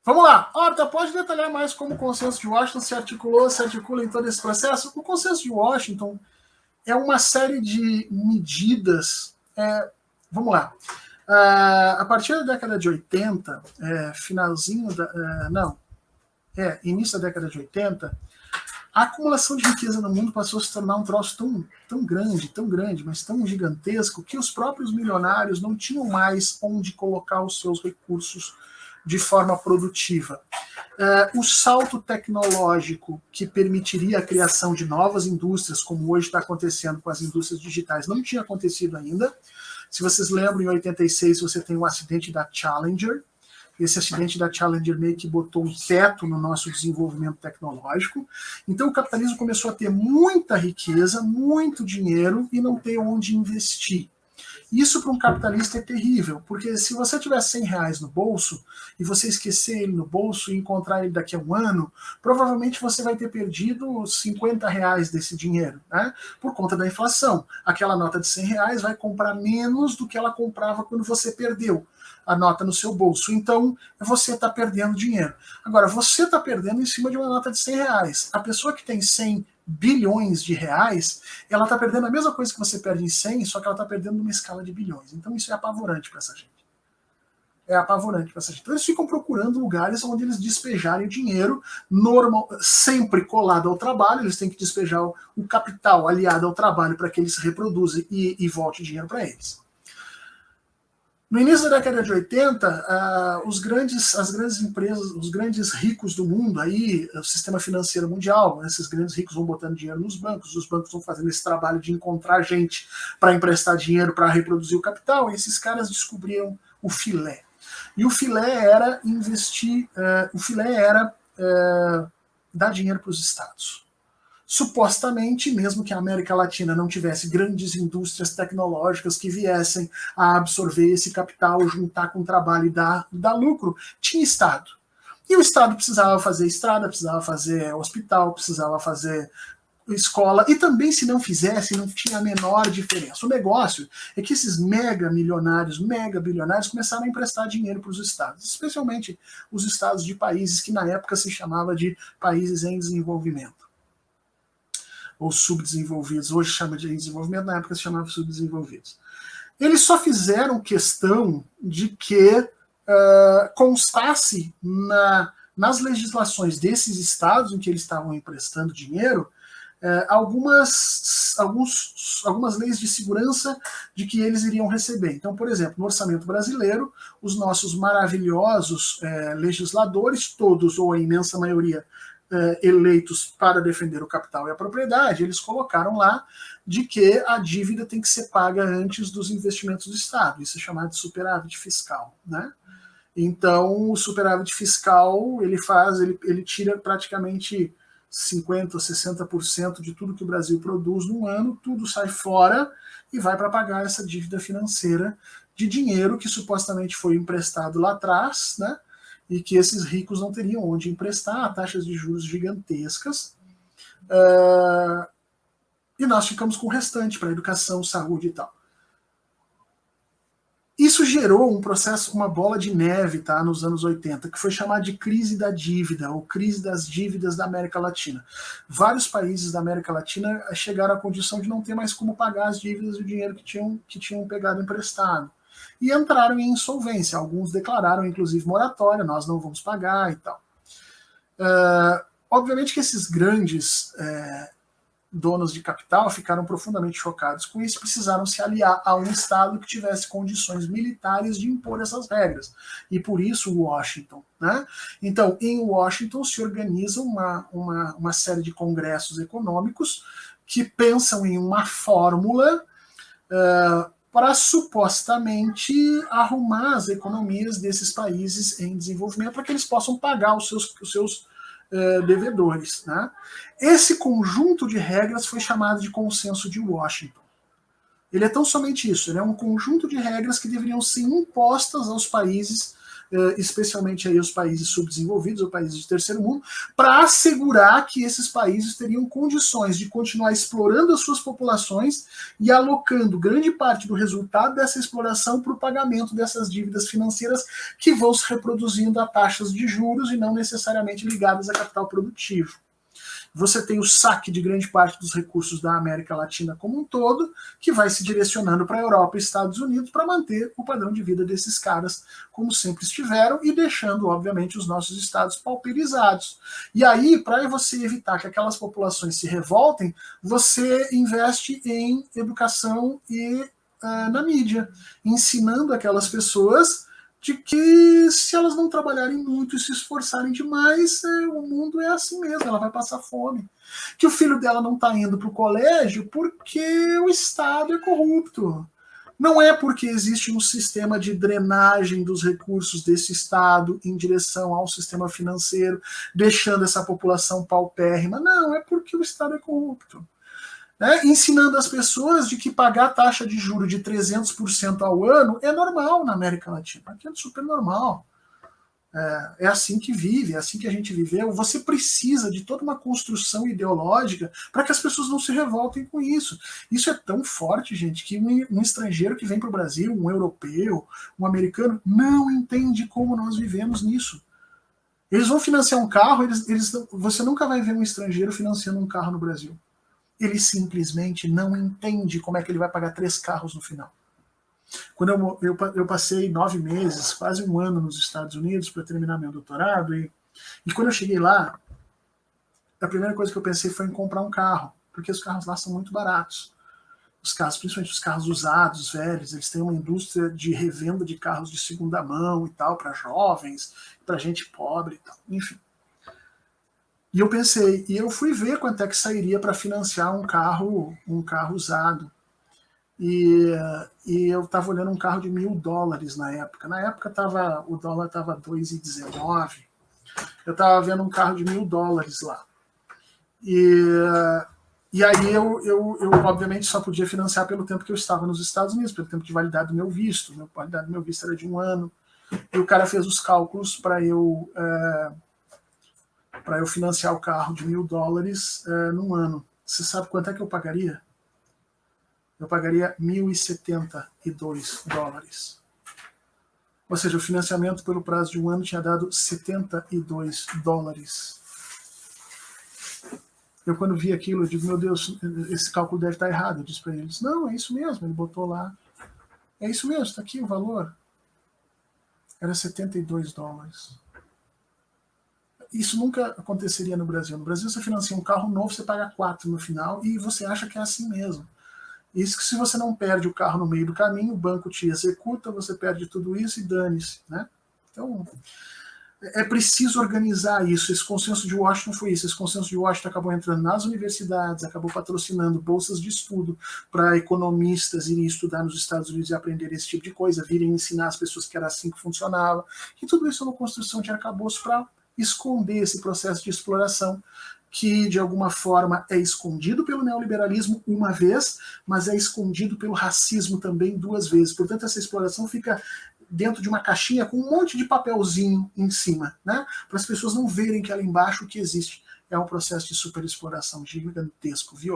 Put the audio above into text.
Vamos lá. Horta, pode detalhar mais como o consenso de Washington se articula em todo esse processo? O consenso de Washington é uma série de medidas. Vamos lá. A partir da década de 80, início da década de 80, a acumulação de riqueza no mundo passou a se tornar um troço tão grande, mas tão gigantesco, que os próprios milionários não tinham mais onde colocar os seus recursos de forma produtiva. O salto tecnológico que permitiria a criação de novas indústrias, como hoje está acontecendo com as indústrias digitais, não tinha acontecido ainda. Se vocês lembram, em 86 você tem um acidente da Challenger. Esse acidente da Challenger meio que botou um teto no nosso desenvolvimento tecnológico. Então o capitalismo começou a ter muita riqueza, muito dinheiro e não ter onde investir. Isso para um capitalista é terrível, porque se você tiver 100 reais no bolso e você esquecer ele no bolso e encontrar ele daqui a um ano, provavelmente você vai ter perdido 50 reais desse dinheiro, né? Por conta da inflação. Aquela nota de 100 reais vai comprar menos do que ela comprava quando você perdeu a nota no seu bolso. Então, você está perdendo dinheiro. Agora, você está perdendo em cima de uma nota de 100 reais. A pessoa que tem 100 bilhões de reais, ela está perdendo a mesma coisa que você perde em 100, só que ela está perdendo numa escala de bilhões. Então isso é apavorante para essa gente. É apavorante para essa gente. Então eles ficam procurando lugares onde eles despejarem o dinheiro, sempre colado ao trabalho, eles têm que despejar o capital aliado ao trabalho para que ele se reproduza e volte dinheiro para eles. No início da década de 80, as grandes empresas, os grandes ricos do mundo, aí, o sistema financeiro mundial, esses grandes ricos vão botando dinheiro nos bancos, os bancos vão fazendo esse trabalho de encontrar gente para emprestar dinheiro para reproduzir o capital, e esses caras descobriram o filé. E o filé era dar dinheiro para os estados. Supostamente, mesmo que a América Latina não tivesse grandes indústrias tecnológicas que viessem a absorver esse capital, juntar com o trabalho e dar lucro, tinha Estado. E o Estado precisava fazer estrada, precisava fazer hospital, precisava fazer escola, e também se não fizesse, não tinha a menor diferença. O negócio é que esses mega bilionários começaram a emprestar dinheiro para os estados, especialmente os estados de países que na época se chamava de países em desenvolvimento, ou subdesenvolvidos. Hoje chama de desenvolvimento, na época se chamava subdesenvolvidos. Eles só fizeram questão de que constasse nas legislações desses estados em que eles estavam emprestando dinheiro algumas leis de segurança de que eles iriam receber. Então, por exemplo, no orçamento brasileiro, os nossos maravilhosos legisladores, todos ou a imensa maioria eleitos para defender o capital e a propriedade, eles colocaram lá de que a dívida tem que ser paga antes dos investimentos do Estado. Isso é chamado de superávit fiscal, né? Então, o superávit fiscal, ele tira praticamente 50% ou 60% de tudo que o Brasil produz num ano, tudo sai fora e vai para pagar essa dívida financeira de dinheiro que supostamente foi emprestado lá atrás, né? E que esses ricos não teriam onde emprestar, a taxas de juros gigantescas. E nós ficamos com o restante para educação, saúde e tal. Isso gerou um processo, uma bola de neve, tá, nos anos 80, que foi chamado de crise da dívida, ou crise das dívidas da América Latina. Vários países da América Latina chegaram à condição de não ter mais como pagar as dívidas e o dinheiro que tinham pegado emprestado. E entraram em insolvência. Alguns declararam, inclusive, moratória, nós não vamos pagar e tal. Obviamente que esses grandes donos de capital ficaram profundamente chocados com isso, precisaram se aliar a um Estado que tivesse condições militares de impor essas regras. E por isso Washington, né? Então, em Washington se organiza uma série de congressos econômicos que pensam em uma fórmula para supostamente arrumar as economias desses países em desenvolvimento para que eles possam pagar os seus devedores, né? Esse conjunto de regras foi chamado de Consenso de Washington. Ele é tão somente isso, ele é um conjunto de regras que deveriam ser impostas aos países especialmente aí os países subdesenvolvidos, ou países de terceiro mundo, para assegurar que esses países teriam condições de continuar explorando as suas populações e alocando grande parte do resultado dessa exploração para o pagamento dessas dívidas financeiras que vão se reproduzindo a taxas de juros e não necessariamente ligadas a capital produtivo. Você tem o saque de grande parte dos recursos da América Latina como um todo, que vai se direcionando para a Europa e Estados Unidos para manter o padrão de vida desses caras como sempre estiveram e deixando, obviamente, os nossos estados pauperizados. E aí, para você evitar que aquelas populações se revoltem, você investe em educação e na mídia, ensinando aquelas pessoas de que se elas não trabalharem muito e se esforçarem demais, o mundo é assim mesmo, ela vai passar fome. Que o filho dela não está indo para o colégio porque o Estado é corrupto. Não é porque existe um sistema de drenagem dos recursos desse Estado em direção ao sistema financeiro, deixando essa população paupérrima. Não, é porque o Estado é corrupto. Ensinando as pessoas de que pagar taxa de juros de 300% ao ano é normal na América Latina. Aqui é super normal. É assim que vive, é assim que a gente viveu. Você precisa de toda uma construção ideológica para que as pessoas não se revoltem com isso. Isso é tão forte, gente, que um estrangeiro que vem para o Brasil, um europeu, um americano, não entende como nós vivemos nisso. Eles vão financiar um carro, você nunca vai ver um estrangeiro financiando um carro no Brasil. Ele simplesmente não entende como é que ele vai pagar 3 carros no final. Quando eu passei 9 meses, quase um ano nos Estados Unidos para terminar meu doutorado, e quando eu cheguei lá, a primeira coisa que eu pensei foi em comprar um carro, porque os carros lá são muito baratos. Os carros, principalmente os carros usados, velhos, eles têm uma indústria de revenda de carros de segunda mão e tal, para jovens, para gente pobre e tal, enfim. E eu pensei, e eu fui ver quanto é que sairia para financiar um carro usado. E eu estava olhando um carro de $1.000 na época. Na época o dólar estava 2,19. Eu estava vendo um carro de $1.000 lá. E aí eu obviamente só podia financiar pelo tempo que eu estava nos Estados Unidos, pelo tempo de validade do meu visto. A validade do meu visto era de 1 ano. E o cara fez os cálculos para eu financiar o carro de $1.000 num ano. Você sabe quanto é que eu pagaria? Eu pagaria $1.072. Ou seja, o financiamento pelo prazo de 1 ano tinha dado $72. Eu, quando vi aquilo, eu digo, meu Deus, esse cálculo deve estar errado. Eu disse para eles, não, é isso mesmo. Ele botou lá. É isso mesmo, está aqui o valor. Era $72. Isso nunca aconteceria no Brasil. No Brasil, você financia um carro novo, você paga 4 no final e você acha que é assim mesmo. Isso que se você não perde o carro no meio do caminho, o banco te executa, você perde tudo isso e dane-se, né? Então, é preciso organizar isso. Esse consenso de Washington foi isso. Esse consenso de Washington acabou entrando nas universidades, acabou patrocinando bolsas de estudo para economistas irem estudar nos Estados Unidos e aprender esse tipo de coisa, virem ensinar as pessoas que era assim que funcionava. E tudo isso é uma construção de arcabouço para esconder esse processo de exploração que, de alguma forma, é escondido pelo neoliberalismo uma vez, mas é escondido pelo racismo também 2 vezes. Portanto, essa exploração fica dentro de uma caixinha com um monte de papelzinho em cima, né? Para as pessoas não verem que ali embaixo o que existe é um processo de superexploração gigantesco, violento.